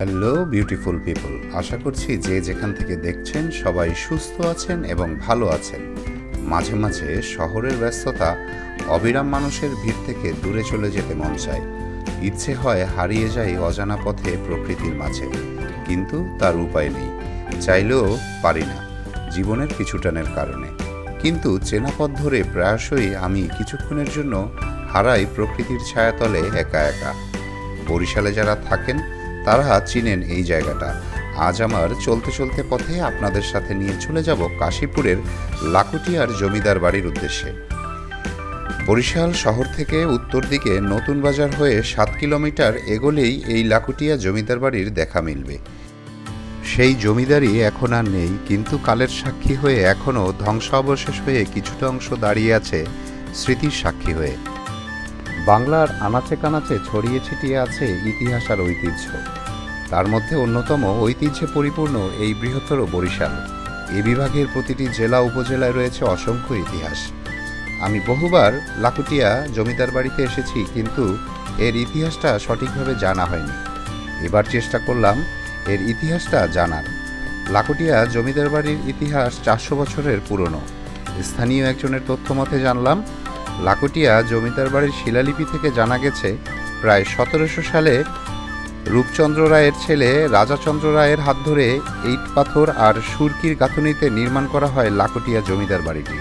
Hello beautiful people, আশা করছি যে যেখান থেকে দেখছেন সবাই সুস্থ আছেন এবং ভালো আছেন। মাঝে মাঝে শহরের ব্যস্ততা, অবিরাম মানুষের ভিড় থেকে দূরে চলে যেতে মন চায়। ইচ্ছে হয় হারিয়ে যাই অজানা পথে প্রকৃতির মাঝে, কিন্তু তার উপায় নেই, চাইলেও পারি না জীবনের পিছুটানের কারণে। কিন্তু চেনা পথ ধরে প্রায়শই আমি কিছুক্ষণের জন্য হারাই প্রকৃতির ছায়াতলে একা একা। বরিশালে যারা থাকেন তারা চিনেন এই জায়গাটা। আজ আমার চলতে চলতে পথে আপনাদের সাথে নিয়ে চলে যাব কাশীপুরের লাকুটিয়ার জমিদার বাড়ির উদ্দেশ্যে। বরিশাল শহর থেকে উত্তর দিকে নতুন বাজার হয়ে 7 কিলোমিটার এগোলেই এই লাকুটিয়া জমিদার বাড়ির দেখা মিলবে। সেই জমিদারি এখন আর নেই, কিন্তু কালের সাক্ষী হয়ে এখনও ধ্বংসাবশেষ হয়ে কিছুটা অংশ দাঁড়িয়ে আছে স্মৃতির সাক্ষী হয়ে। বাংলার আনাচে কানাচে ছড়িয়ে ছিটিয়ে আছে ইতিহাস আর ঐতিহ্য। তার মধ্যে অন্যতম ঐতিহ্যে পরিপূর্ণ এই বৃহত্তর বরিশাল। এ বিভাগের প্রতিটি জেলা উপজেলায় রয়েছে অসংখ্য ইতিহাস। আমি বহুবার লাকুটিয়া জমিদার বাড়িতে এসেছি, কিন্তু এর ইতিহাসটা সঠিকভাবে জানা হয়নি। এবার চেষ্টা করলাম এর ইতিহাসটা জানার। লাকুটিয়া জমিদার বাড়ির ইতিহাস 400 বছরের পুরনো। স্থানীয় একজনের তথ্য মতে জানলাম, লাকুটিয়া জমিদার বাড়ির শিলালিপি থেকে জানা গেছে প্রায় 1700 সালে রূপচন্দ্র রায়ের ছেলে রাজাচন্দ্র রায়ের হাত ধরে ইট পাথর আর সুরকির গাঁথুনিতে নির্মাণ করা হয় লাকুটিয়া জমিদার বাড়িটি।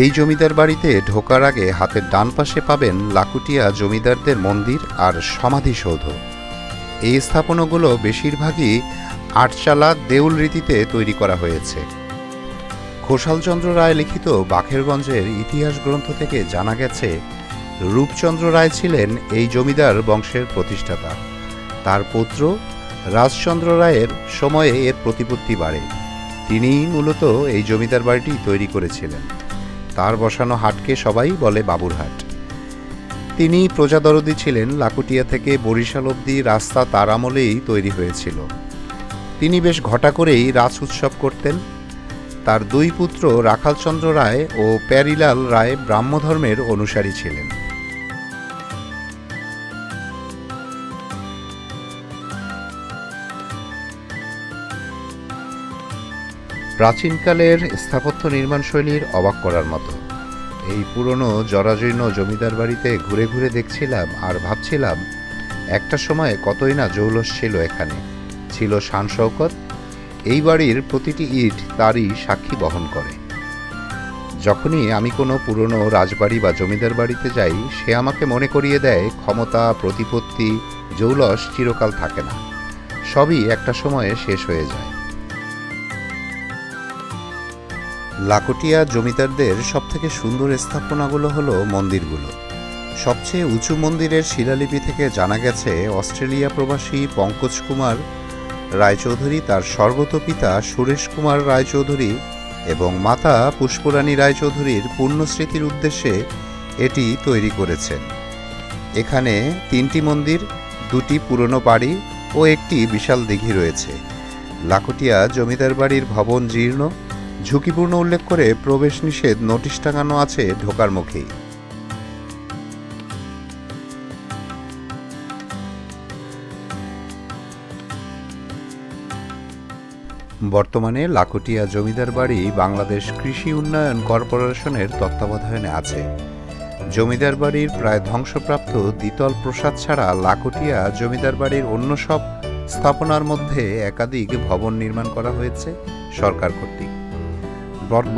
এই জমিদার বাড়িতে ঢোকার আগে হাতের ডান পাশে পাবেন লাকুটিয়া জমিদারদের মন্দির আর সমাধিসৌধ। এই স্থাপনাগুলো বেশিরভাগই আটচালা দেউল রীতিতে তৈরি করা হয়েছে। ঘোষালচন্দ্র রায় লিখিত বাখেরগঞ্জের ইতিহাস গ্রন্থ থেকে জানা গেছে রূপচন্দ্র রায় ছিলেন এই জমিদার বংশের প্রতিষ্ঠাতা। তার পুত্র রাজচন্দ্র রায়ের সময়ে এর প্রতিপত্তি বাড়ে। তিনিই মূলত এই জমিদার বাড়িটি তৈরি করেছিলেন। তার বসানো হাটকে সবাই বলে বাবুরহাট। তিনি প্রজাদরদি ছিলেন। লাকুটিয়া থেকে বরিশাল অবধি রাস্তা তার আমলেই তৈরি হয়েছিল। তিনি বেশ ঘটা করেই রাস উৎসব করতেন। তার দুই পুত্র রাখালচন্দ্র রায় ও প্যারিলাল রায় ব্রাহ্মধর্মের অনুসারী ছিলেন। প্রাচীনকালের স্থাপত্য নির্মাণশৈলীর অবাক করার মতো। এই পুরনো জরাজীর্ণ জমিদার বাড়িতে ঘুরে ঘুরে দেখছিলাম আর ভাবছিলাম, একটা সময়ে কতই না জৌলস ছিল এখানে, ছিল শান শওকত। এই বাড়ির প্রতিটি ইট তারই সাক্ষী বহন করে। যখনই আমি কোনো পুরনো রাজবাড়ি বা জমিদার বাড়িতে যাই, সে আমাকে মনে করিয়ে দেয় ক্ষমতা, প্রতিপত্তি, জৌলস চিরকাল থাকে না, সবই একটা সময়ে শেষ হয়ে যায়। লাকুটিয়া জমিদারদের সবথেকে সুন্দর স্থাপনাগুলো হলো মন্দিরগুলো। সবচেয়ে উঁচু মন্দিরের শিলালিপি থেকে জানা গেছে অস্ট্রেলিয়া প্রবাসী পঙ্কজ কুমার রায়চৌধুরী তার স্বর্গত পিতা সুরেশ কুমার রায়চৌধুরী এবং মাতা পুষ্পরানী রায়চৌধুরীর পুণ্যস্মৃতির উদ্দেশ্যে এটি তৈরি করেছেন। এখানে 3টি মন্দির, 2টি পুরনো বাড়ি ও একটি বিশাল দিঘি রয়েছে। লাকুটিয়া জমিদার বাড়ির ভবন জীর্ণ, ঝুঁকিপূর্ণ উল্লেখ করে প্রবেশ নিষেধ নোটিশ টাঙানো আছে ঢোকার মুখেই। বর্তমানে লাকুটিয়া জমিদার বাড়ি বাংলাদেশ কৃষি উন্নয়ন কর্পোরেশনের তত্ত্বাবধানে আছে। জমিদার বাড়ির প্রায় ধ্বংসপ্রাপ্ত দ্বিতল প্রাসাদ ছাড়া লাকুটিয়া জমিদার বাড়ির অন্য সব স্থাপনার মধ্যে একাধিক ভবন নির্মাণ করা হয়েছে সরকার কর্তৃক।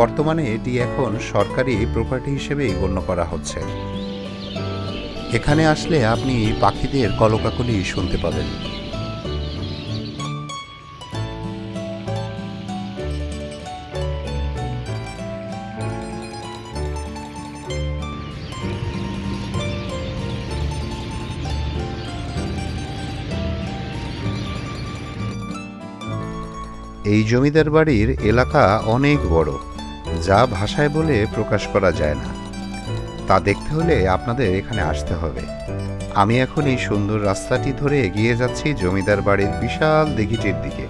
বর্তমানে এটি এখন সরকারি প্রপার্টি হিসেবেই গণ্য করা হচ্ছে। এখানে আসলে আপনি পাখিদের কলকাকলি শুনতে পাবেন। এই জমিদার বাড়ির এলাকা অনেক বড়, যা ভাষায় বলে প্রকাশ করা যায় না। তা দেখতে হলে আপনাদের এখানে আসতে হবে। আমি এখন এই সুন্দর রাস্তাটি ধরে এগিয়ে যাচ্ছি জমিদার বাড়ির বিশাল দিঘিটির দিকে।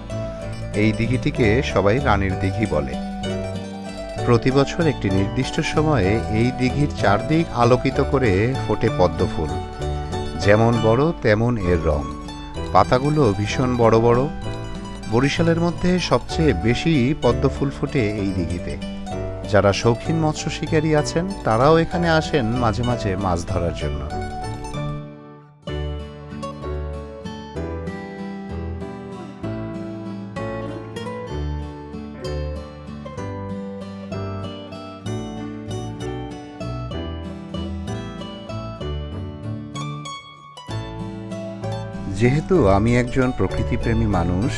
এই দিঘিটিকে সবাই রানীর দিঘি বলে। প্রতি বছর একটি নির্দিষ্ট সময়ে এই দিঘির চারদিক আলোকিত করে ফোটে পদ্ম ফুল। যেমন বড় তেমন এর রং। পাতাগুলো ভীষণ বড় বড়। বরিশালের মধ্যে সবচেয়ে বেশি পদ্ম ফুল ফোটে এই দিঘিতে। যারা শৌখিন মৎস্য শিকারী আছেন তারাও এখানে আসেন মাঝে মাঝে মাছ ধরার জন্য। যেহেতু আমি একজন প্রকৃতিপ্রেমী মানুষ,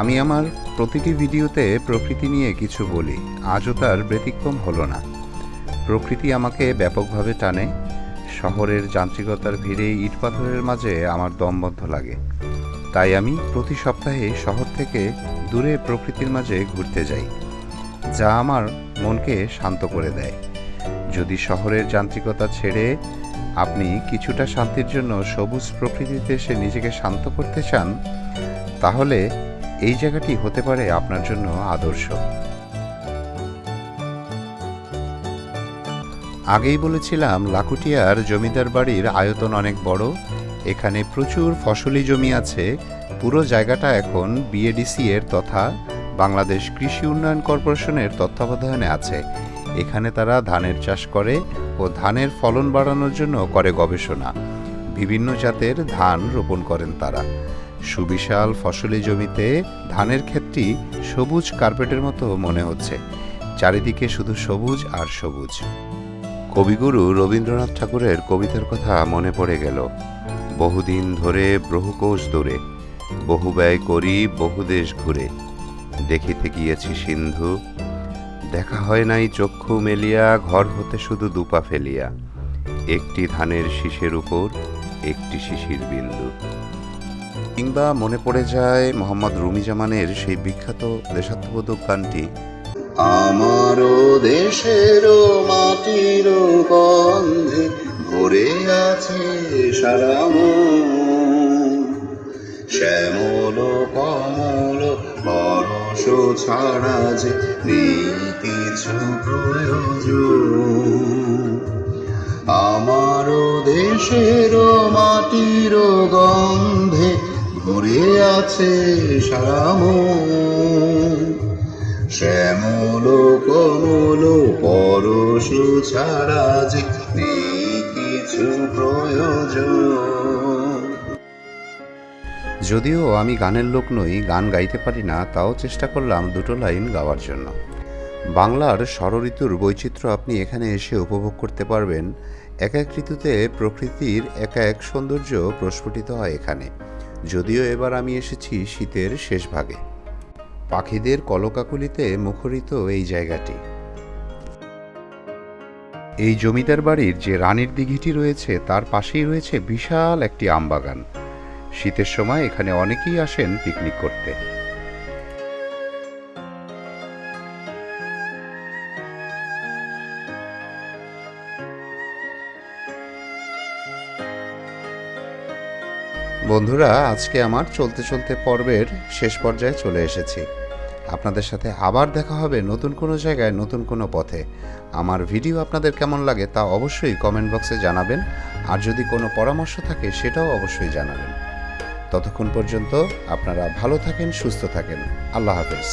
আমি আমার প্রতিটি ভিডিওতে প্রকৃতি নিয়ে কিছু বলি। আজও তার ব্যতিক্রম হলো না। প্রকৃতি আমাকে ব্যাপকভাবে টানে। শহরের যান্ত্রিকতার ভিড়ে ইট পাথরের মাঝে আমার দম বন্ধ লাগে। তাই আমি প্রতি সপ্তাহে শহর থেকে দূরে প্রকৃতির মাঝে ঘুরতে যাই, যা আমার মনকে শান্ত করে দেয়। যদি শহরের যান্ত্রিকতা ছেড়ে আপনি কিছুটা শান্তির জন্য সবুজ প্রকৃতিতে এসে নিজেকে শান্ত করতে চান, তাহলে এই জায়গাটি হতে পারে আপনার জন্য আদর্শ। আগেই বলেছিলাম লাকুটিয়ার জমিদার বাড়ির আয়তন অনেক বড়। এখানে প্রচুর ফসলি জমি আছে। পুরো জায়গাটা এখন বিএডিসি এর তথা বাংলাদেশ কৃষি উন্নয়ন কর্পোরেশনের তত্ত্বাবধানে আছে। এখানে তারা ধানের চাষ করে ও ধানের ফলন বাড়ানোর জন্য করে গবেষণা। বিভিন্ন জাতের ধান রোপণ করেন তারা। সুবিশাল ফসলি জমিতে ধানের ক্ষেতটি সবুজ কার্পেটের মতো মনে হচ্ছে। চারিদিকে শুধু সবুজ আর সবুজ। কবিগুরু রবীন্দ্রনাথ ঠাকুরের কবিতার কথা মনে পড়ে গেল। বহুদিন ধরে বহুকোশ দূরে, বহু ব্যয় করি বহু দেশ ঘুরে, দেখিতে গিয়েছি সিন্ধু, দেখা হয় নাই চক্ষু মেলিয়া, ঘর হতে শুধু দুপা ফেলিয়া, একটি ধানের শীষের উপর একটি শিশির বিন্দু। কিংবা মনে পড়ে যায় মোহাম্মদ রুমি জামানের সেই বিখ্যাত দেশাত্মবোধক গানটি, আমারও দেশেরও মাটিরও গন্ধে ভরে আছে সারা মন, শ্যামল কমল পরশ ছাড়া যে নেই কিছু প্রয়োজন। আমারও দেশেরও মাটিরও গন্ধে ভরে আছে সারা মন, শ্যামল কমল পরশ ছাড়া যে নেই কিছু প্রয়োজন। যদিও আমি গানের লোক নই, গান গাইতে পারি না, তাও চেষ্টা করলাম দুটো লাইন গাওয়ার জন্য। বাংলার ষড়ঋতুর বৈচিত্র্য আপনি এখানে এসে উপভোগ করতে পারবেন। এক এক ঋতুতে প্রকৃতির এক এক সৌন্দর্য প্রস্ফুটিত হয় এখানে। যদিও এবার আমি এসেছি শীতের শেষ ভাগে। পাখিদের কলকাকলিতে মুখরিত এই জায়গাটি। এই জমিদার বাড়ির যে রানীর দিঘিটি রয়েছে তার পাশেই রয়েছে বিশাল একটি আমবাগান। শীতের সময় এখানে অনেকেই আসেন পিকনিক করতে। বন্ধুরা, আজকে আমার চলতে চলতে পর্বের শেষ পর্যায়ে চলে এসেছি। আপনাদের সাথে আবার দেখা হবে নতুন কোনো জায়গায়, নতুন কোনো পথে। আমার ভিডিও আপনাদের কেমন লাগে তা অবশ্যই কমেন্ট বক্সে জানাবেন। আর যদি কোনো পরামর্শ থাকে সেটাও অবশ্যই জানাবেন। ততক্ষণ পর্যন্ত আপনারা ভালো থাকেন, সুস্থ থাকেন। আল্লাহ হাফেজ।